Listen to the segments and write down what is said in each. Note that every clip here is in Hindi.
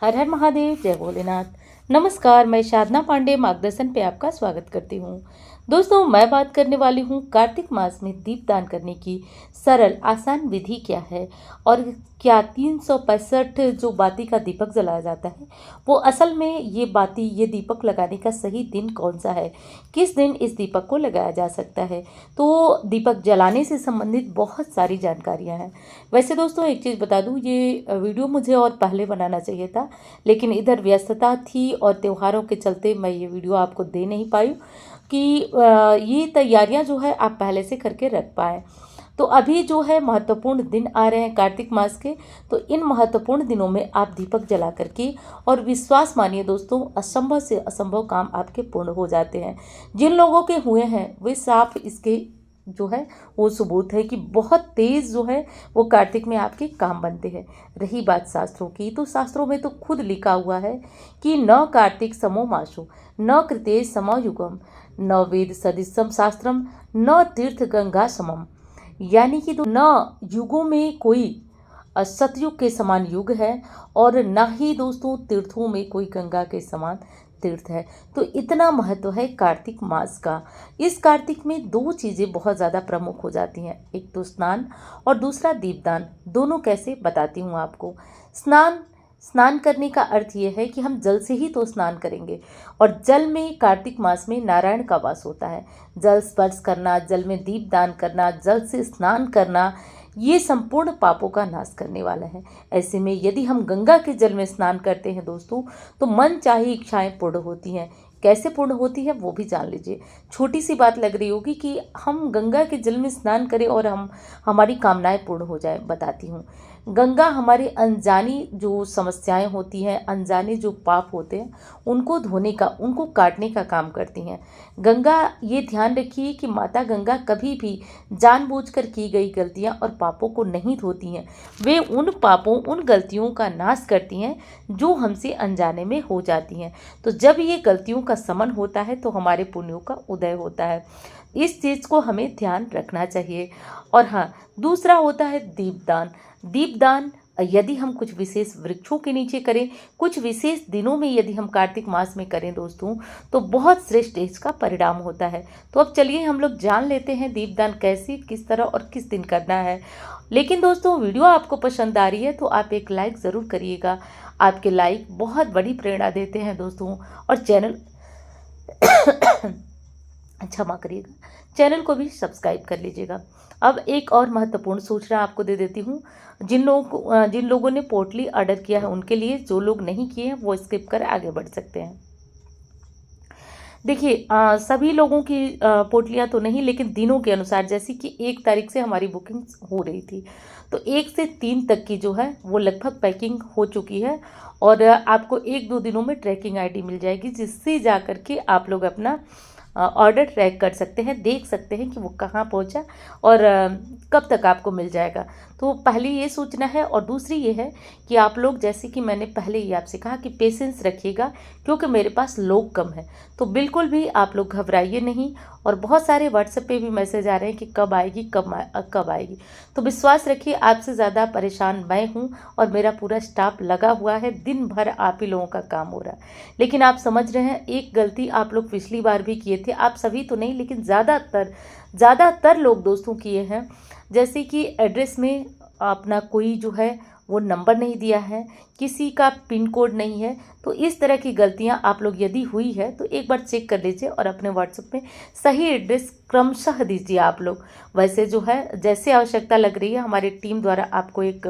हर हर महादेव, जय भोलेनाथ। नमस्कार, मैं साधना पांडे मार्गदर्शन पे आपका स्वागत करती हूँ। दोस्तों, मैं बात करने वाली हूँ कार्तिक मास में दीपदान करने की सरल आसान विधि क्या है और क्या 365 जो बाती का दीपक जलाया जाता है वो असल में ये दीपक लगाने का सही दिन कौन सा है, किस दिन इस दीपक को लगाया जा सकता है। तो दीपक जलाने से संबंधित बहुत सारी जानकारियाँ हैं। वैसे दोस्तों, एक चीज़ बता दूँ, ये वीडियो मुझे और पहले बनाना चाहिए था, लेकिन इधर व्यस्तता थी और त्योहारों के चलते मैं ये वीडियो आपको दे नहीं पाई कि ये तैयारियां जो है आप पहले से करके रख पाएँ। तो अभी जो है महत्वपूर्ण दिन आ रहे हैं कार्तिक मास के, तो इन महत्वपूर्ण दिनों में आप दीपक जला करके और विश्वास मानिए दोस्तों, असंभव से असंभव काम आपके पूर्ण हो जाते हैं। जिन लोगों के हुए हैं वे साफ इसके जो है वो सबूत है कि बहुत तेज जो है वो कार्तिक में आपके काम बनते हैं। रही बात शास्त्रों की, तो शास्त्रों में तो खुद लिखा हुआ है कि न कार्तिक समो मासो न कृते समो युगम न वेद सदृशम शास्त्रम न तीर्थ गंगा समम। यानी कि तो न युगों में कोई सतयुग के समान युग है और न ही दोस्तों तीर्थों में कोई गंगा के समान तीर्थ है। तो इतना महत्व है कार्तिक मास का। इस कार्तिक में दो चीज़ें बहुत ज़्यादा प्रमुख हो जाती हैं, एक तो स्नान और दूसरा दीपदान। दोनों कैसे बताती हूँ आपको। स्नान करने का अर्थ ये है कि हम जल से ही तो स्नान करेंगे और जल में कार्तिक मास में नारायण का वास होता है। जल स्पर्श करना, जल में दीपदान करना, जल से स्नान करना, ये संपूर्ण पापों का नाश करने वाला है। ऐसे में यदि हम गंगा के जल में स्नान करते हैं दोस्तों, तो मन चाहे इच्छाएं पूर्ण होती हैं। कैसे पूर्ण होती है वो भी जान लीजिए। छोटी सी बात लग रही होगी कि हम गंगा के जल में स्नान करें और हमारी कामनाएं पूर्ण हो जाए। बताती हूँ, गंगा हमारे अनजानी जो समस्याएं होती हैं, अनजाने जो पाप होते हैं, उनको धोने का, उनको काटने का काम करती हैं। गंगा, ये ध्यान रखिए कि माता गंगा कभी भी जानबूझकर की गई गलतियां और पापों को नहीं धोती हैं। वे उन पापों, उन गलतियों का नाश करती हैं जो हमसे अनजाने में हो जाती हैं। तो जब ये गलतियों का समन होता है तो हमारे पुण्यों का उदय होता है। इस चीज़ को हमें ध्यान रखना चाहिए। और हाँ, दूसरा होता है दीपदान। दीपदान यदि हम कुछ विशेष वृक्षों के नीचे करें, कुछ विशेष दिनों में यदि हम कार्तिक मास में करें दोस्तों, तो बहुत श्रेष्ठ इसका परिणाम होता है। तो अब चलिए हम लोग जान लेते हैं दीपदान कैसे, किस तरह और किस दिन करना है। लेकिन दोस्तों, वीडियो आपको पसंद आ रही है तो आप एक लाइक ज़रूर करिएगा। आपके लाइक बहुत बड़ी प्रेरणा देते हैं दोस्तों। और चैनल क्षमा करिएगा, चैनल को भी सब्सक्राइब कर लीजिएगा। अब एक और महत्वपूर्ण सूचना आपको दे देती हूँ। जिन लोगों ने पोटली ऑर्डर किया है उनके लिए, जो लोग नहीं किए हैं वो स्किप कर आगे बढ़ सकते हैं। देखिए, सभी लोगों की पोटलियाँ तो नहीं, लेकिन दिनों के अनुसार, जैसे कि 1 तारीख से हमारी बुकिंग हो रही थी, तो 1 से 3 तक की जो है वो लगभग पैकिंग हो चुकी है और आपको 1-2 दिनों में ट्रैकिंग आईडी मिल जाएगी, जिससे जा कर के आप लोग अपना ऑर्डर ट्रैक कर सकते हैं, देख सकते हैं कि वो कहाँ पहुँचा और कब तक आपको मिल जाएगा। तो पहली ये सूचना है। और दूसरी ये है कि आप लोग, जैसे कि मैंने पहले ही आपसे कहा, कि पेशेंस रखिएगा, क्योंकि मेरे पास लोग कम हैं। तो बिल्कुल भी आप लोग घबराइए नहीं। और बहुत सारे व्हाट्सएप पे भी मैसेज आ रहे हैं कि कब आएगी, कब आएगी। तो विश्वास रखिए, आपसे ज़्यादा परेशान मैं हूँ और मेरा पूरा स्टाफ लगा हुआ है। दिन भर आप ही लोगों का काम हो रहा है। लेकिन आप समझ रहे हैं, एक गलती आप लोग पिछली बार भी किए थे, आप सभी तो नहीं लेकिन ज़्यादातर लोग दोस्तों किए हैं। जैसे कि एड्रेस में अपना कोई जो है वो नंबर नहीं दिया है, किसी का पिन कोड नहीं है। तो इस तरह की गलतियां आप लोग यदि हुई है तो एक बार चेक कर लीजिए और अपने व्हाट्सएप में सही एड्रेस क्रमशः दीजिए आप लोग। वैसे जो है, जैसे आवश्यकता लग रही है, हमारी टीम द्वारा आपको एक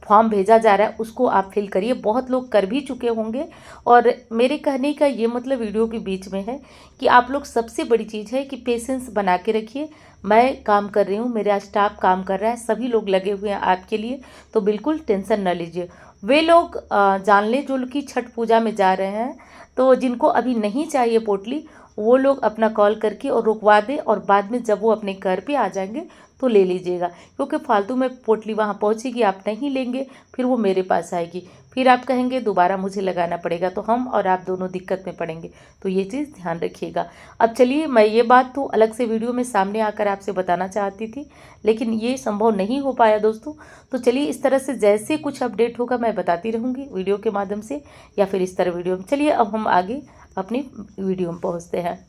फॉर्म भेजा जा रहा है, उसको आप फिल करिए। बहुत लोग कर भी चुके होंगे। और मेरे कहने का ये मतलब वीडियो के बीच में है कि आप लोग, सबसे बड़ी चीज़ है कि पेशेंस बना के रखिए। मैं काम कर रही हूँ, मेरा स्टाफ काम कर रहा है, सभी लोग लगे हुए हैं आपके लिए। तो बिल्कुल टेंशन न लीजिए। वे लोग जान लें जो लोग कि छठ पूजा में जा रहे हैं, तो जिनको अभी नहीं चाहिए पोटली, वो लोग अपना कॉल करके और रुकवा दें, और बाद में जब वो अपने घर पे आ जाएंगे तो ले लीजिएगा, क्योंकि फालतू में पोटली वहाँ पहुँचेगी, आप नहीं लेंगे, फिर वो मेरे पास आएगी, फिर आप कहेंगे दोबारा मुझे लगाना पड़ेगा, तो हम और आप दोनों दिक्कत में पड़ेंगे। तो ये चीज़ ध्यान रखिएगा। अब चलिए, मैं ये बात तो अलग से वीडियो में सामने आकर आपसे बताना चाहती थी, लेकिन ये संभव नहीं हो पाया दोस्तों। तो चलिए, इस तरह से जैसे कुछ अपडेट होगा मैं बताती रहूँगी वीडियो के माध्यम से, या फिर इस तरह वीडियो में। चलिए अब हम आगे अपनी वीडियो में पहुँचते हैं।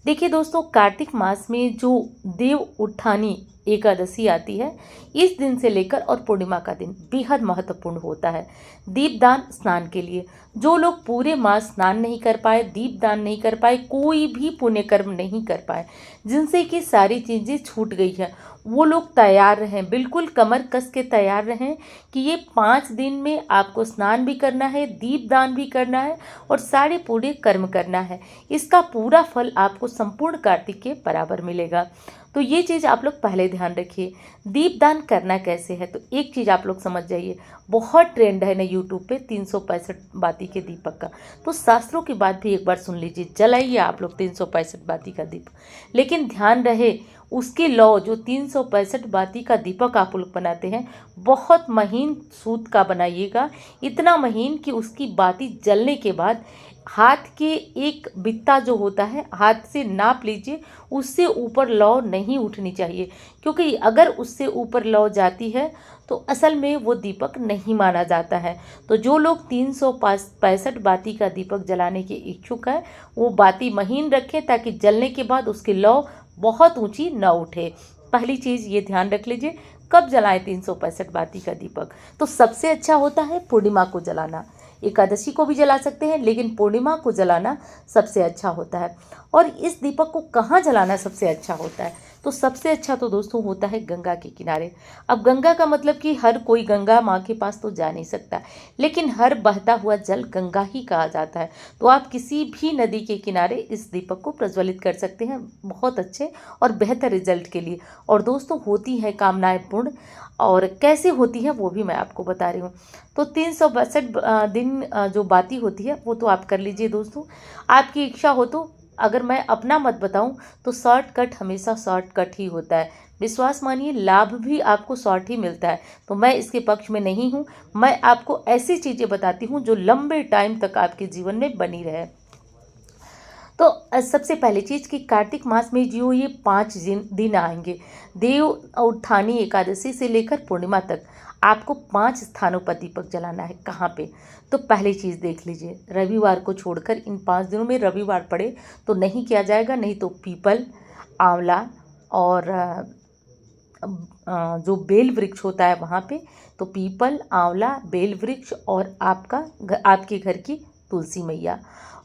देखिए दोस्तों, कार्तिक मास में जो देव उठानी एकादशी आती है, इस दिन से लेकर और पूर्णिमा का दिन बेहद महत्वपूर्ण होता है दीपदान स्नान के लिए। जो लोग पूरे मास स्नान नहीं कर पाए, दीपदान नहीं कर पाए, कोई भी पुण्य कर्म नहीं कर पाए, जिनसे कि सारी चीज़ें छूट गई है, वो लोग तैयार रहें, बिल्कुल कमर कस के तैयार रहें कि ये 5 दिन में आपको स्नान भी करना है, दीपदान भी करना है और सारे पूरे कर्म करना है। इसका पूरा फल आपको संपूर्ण कार्तिक के बराबर मिलेगा। तो ये चीज़ आप लोग पहले ध्यान रखिए। दीपदान करना कैसे है, तो एक चीज़ आप लोग समझ जाइए। बहुत ट्रेंड है ना यूट्यूब पे 365 बाती के दीपक का, तो शास्त्रों की बात भी एक बार सुन लीजिए, जलाइए आप लोग 365 बाती का दीप। लेकिन ध्यान रहे, उसकी लौ जो 365 बाती का दीपक आप लोग बनाते हैं, बहुत महीन सूत का बनाइएगा, इतना महीन कि उसकी बाती जलने के बाद हाथ के एक बित्ता जो होता है, हाथ से नाप लीजिए, उससे ऊपर लौ नहीं उठनी चाहिए, क्योंकि अगर उससे ऊपर लौ जाती है तो असल में वो दीपक नहीं माना जाता है। तो जो लोग 365 बाती का दीपक जलाने के इच्छुक है, वो बाती महीन रखें ताकि जलने के बाद उसकी लौ बहुत ऊंची न उठे। पहली चीज़ ये ध्यान रख लीजिए। कब जलाएं 365 बाती का दीपक, तो सबसे अच्छा होता है पूर्णिमा को जलाना। एकादशी को भी जला सकते हैं, लेकिन पूर्णिमा को जलाना सबसे अच्छा होता है। और इस दीपक को कहाँ जलाना सबसे अच्छा होता है, तो सबसे अच्छा तो दोस्तों होता है गंगा के किनारे। अब गंगा का मतलब कि हर कोई गंगा माँ के पास तो जा नहीं सकता, लेकिन हर बहता हुआ जल गंगा ही कहा जाता है। तो आप किसी भी नदी के किनारे इस दीपक को प्रज्वलित कर सकते हैं, बहुत अच्छे और बेहतर रिजल्ट के लिए। और दोस्तों, होती है कामनाएं पूर्ण, और कैसे होती है वो भी मैं आपको बता रही हूँ। तो 362 दिन जो बाती होती है वो तो आप कर लीजिए दोस्तों। आपकी इच्छा हो तो, अगर मैं अपना मत बताऊं तो शॉर्टकट हमेशा शॉर्टकट ही होता है। विश्वास मानिए, लाभ भी आपको शॉर्ट ही मिलता है। तो मैं इसके पक्ष में नहीं हूं, मैं आपको ऐसी चीज़ें बताती हूं जो लंबे टाइम तक आपके जीवन में बनी रहे। तो सबसे पहली चीज़ कि कार्तिक मास में जो ये 5 दिन आएंगे, देव उठानी एकादशी से लेकर पूर्णिमा तक, आपको 5 स्थानों पर दीपक जलाना है। कहाँ पे, तो पहली चीज़ देख लीजिए, रविवार को छोड़कर इन 5 दिनों में रविवार पड़े तो नहीं किया जाएगा, नहीं तो पीपल, आंवला और जो बेल वृक्ष होता है वहाँ पे, तो पीपल, आंवला, बेल वृक्ष और आपके घर की तुलसी मैया।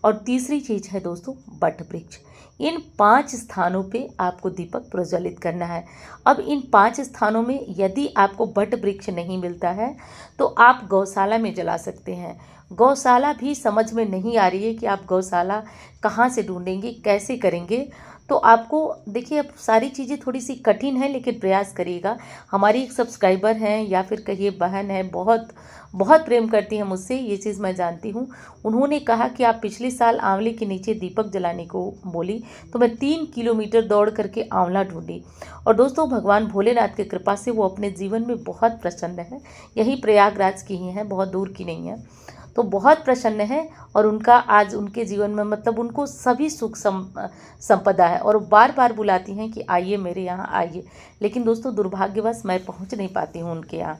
और तीसरी चीज़ है दोस्तों बट वृक्ष। इन 5 स्थानों पे आपको दीपक प्रज्वलित करना है। अब इन 5 स्थानों में यदि आपको बट वृक्ष नहीं मिलता है तो आप गौशाला में जला सकते हैं। गौशाला भी समझ में नहीं आ रही है कि आप गौशाला कहाँ से ढूंढेंगे, कैसे करेंगे, तो आपको देखिए, अब सारी चीज़ें थोड़ी सी कठिन है, लेकिन प्रयास करिएगा। हमारी एक सब्सक्राइबर हैं या फिर कहिए बहन है, बहुत बहुत प्रेम करती हैं मुझसे, ये चीज़ मैं जानती हूँ। उन्होंने कहा कि आप पिछले साल आंवले के नीचे दीपक जलाने को बोली, तो मैं 3 किलोमीटर दौड़ करके आंवला ढूंढी। और दोस्तों, भगवान भोलेनाथ की कृपा से वो अपने जीवन में बहुत प्रसन्न है। यही प्रयागराज की ही हैं, बहुत दूर की नहीं है, तो बहुत प्रसन्न है। और उनका आज उनके जीवन में मतलब उनको सभी सुख संपदा है, और बार बार बुलाती हैं कि आइए मेरे यहाँ आइए, लेकिन दोस्तों दुर्भाग्यवश मैं पहुँच नहीं पाती हूँ उनके यहाँ।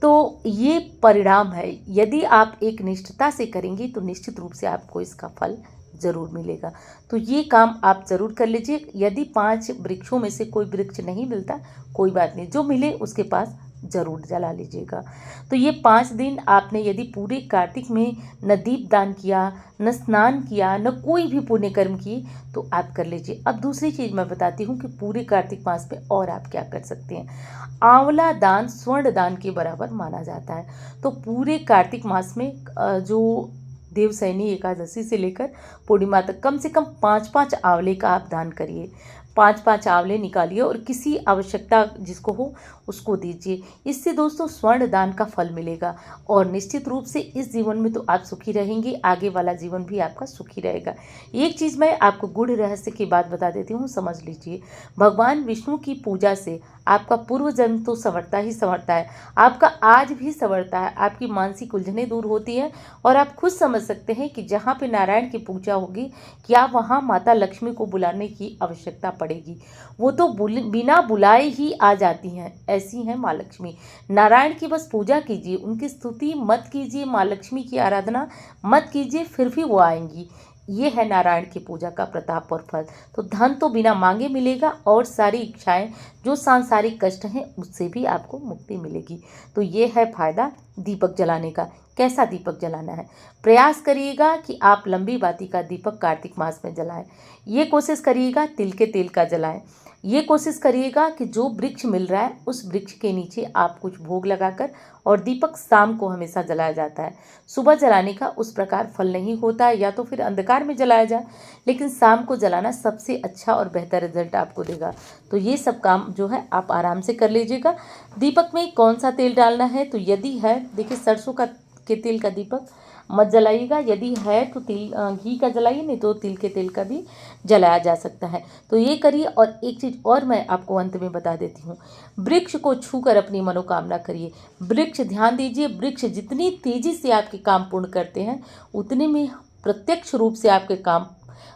तो ये परिणाम है, यदि आप एक निष्ठता से करेंगी तो निश्चित रूप से आपको इसका फल ज़रूर मिलेगा। तो ये काम आप ज़रूर कर लीजिए। यदि 5 वृक्षों में से कोई वृक्ष नहीं मिलता, कोई बात नहीं, जो मिले उसके पास ज़रूर जला लीजिएगा। तो ये 5 दिन आपने यदि पूरे कार्तिक में न दीपदान किया, न स्नान किया, न कोई भी पुण्य कर्म किए, तो आप कर लीजिए। अब दूसरी चीज़ मैं बताती हूँ कि पूरे कार्तिक मास में और आप क्या कर सकते हैं। आंवला दान स्वर्ण दान के बराबर माना जाता है। तो पूरे कार्तिक मास में जो देवसैनी एकादशी से लेकर पूर्णिमा तक कम से कम 5-5 आंवले का आप दान करिए। 5-5 आंवले निकालिए और किसी आवश्यकता जिसको हो उसको दीजिए। इससे दोस्तों स्वर्ण दान का फल मिलेगा और निश्चित रूप से इस जीवन में तो आप सुखी रहेंगे, आगे वाला जीवन भी आपका सुखी रहेगा। एक चीज़ मैं आपको गूढ़ रहस्य की बात बता देती हूँ, समझ लीजिए। भगवान विष्णु की पूजा से आपका पूर्व जन्म तो संवरता ही संवरता है, आपका आज भी संवरता है, आपकी मानसिक उलझनें दूर होती हैं और आप खुद समझ सकते हैं कि जहाँ पे नारायण की पूजा होगी क्या वहाँ माता लक्ष्मी को बुलाने की आवश्यकता पड़ेगी। वो तो बिना बुलाए ही आ जाती हैं, ऐसी हैं माँ लक्ष्मी। नारायण की बस पूजा कीजिए, उनकी स्तुति मत कीजिए, माँ लक्ष्मी की आराधना मत कीजिए, फिर भी वो आएंगी। ये है नारायण की पूजा का प्रताप और फल। तो धन तो बिना मांगे मिलेगा और सारी इच्छाएं जो सांसारिक कष्ट हैं उससे भी आपको मुक्ति मिलेगी। तो ये है फायदा दीपक जलाने का। कैसा दीपक जलाना है? प्रयास करिएगा कि आप लंबी बाती का दीपक कार्तिक मास में जलाएं। ये कोशिश करिएगा तिल के तेल का जलाएं। ये कोशिश करिएगा कि जो वृक्ष मिल रहा है उस वृक्ष के नीचे आप कुछ भोग लगाकर, और दीपक शाम को हमेशा जलाया जाता है। सुबह जलाने का उस प्रकार फल नहीं होता है, या तो फिर अंधकार में जलाया जाए, लेकिन शाम को जलाना सबसे अच्छा और बेहतर रिजल्ट आपको देगा। तो ये सब काम जो है आप आराम से कर लीजिएगा। दीपक में कौन सा तेल डालना है? तो यदि है, देखिए, सरसों के तेल का दीपक मत जलाइएगा, यदि है तो घी का जलाइए, नहीं तो तिल के तेल का भी जलाया जा सकता है। तो ये करिए। और एक चीज़ और मैं आपको अंत में बता देती हूँ, वृक्ष को छूकर अपनी मनोकामना करिए। वृक्ष, ध्यान दीजिए, वृक्ष जितनी तेजी से आपके काम पूर्ण करते हैं उतने में प्रत्यक्ष रूप से आपके काम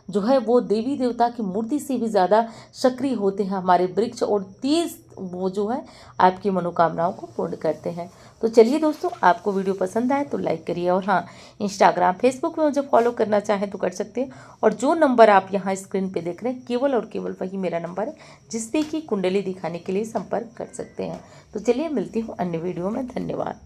जो है वो देवी देवता की मूर्ति से भी ज़्यादा सक्रिय होते हैं हमारे वृक्ष, और तेज वो जो है आपकी मनोकामनाओं को पूर्ण करते हैं। तो चलिए दोस्तों, आपको वीडियो पसंद आए तो लाइक करिए, और हाँ, इंस्टाग्राम फेसबुक में मुझे फॉलो करना चाहें तो कर सकते हैं। और जो नंबर आप यहाँ स्क्रीन पे देख रहे हैं केवल और केवल वही मेरा नंबर है, जिसपे कि कुंडली दिखाने के लिए संपर्क कर सकते हैं। तो चलिए, मिलती हूँ अन्य वीडियो में। धन्यवाद।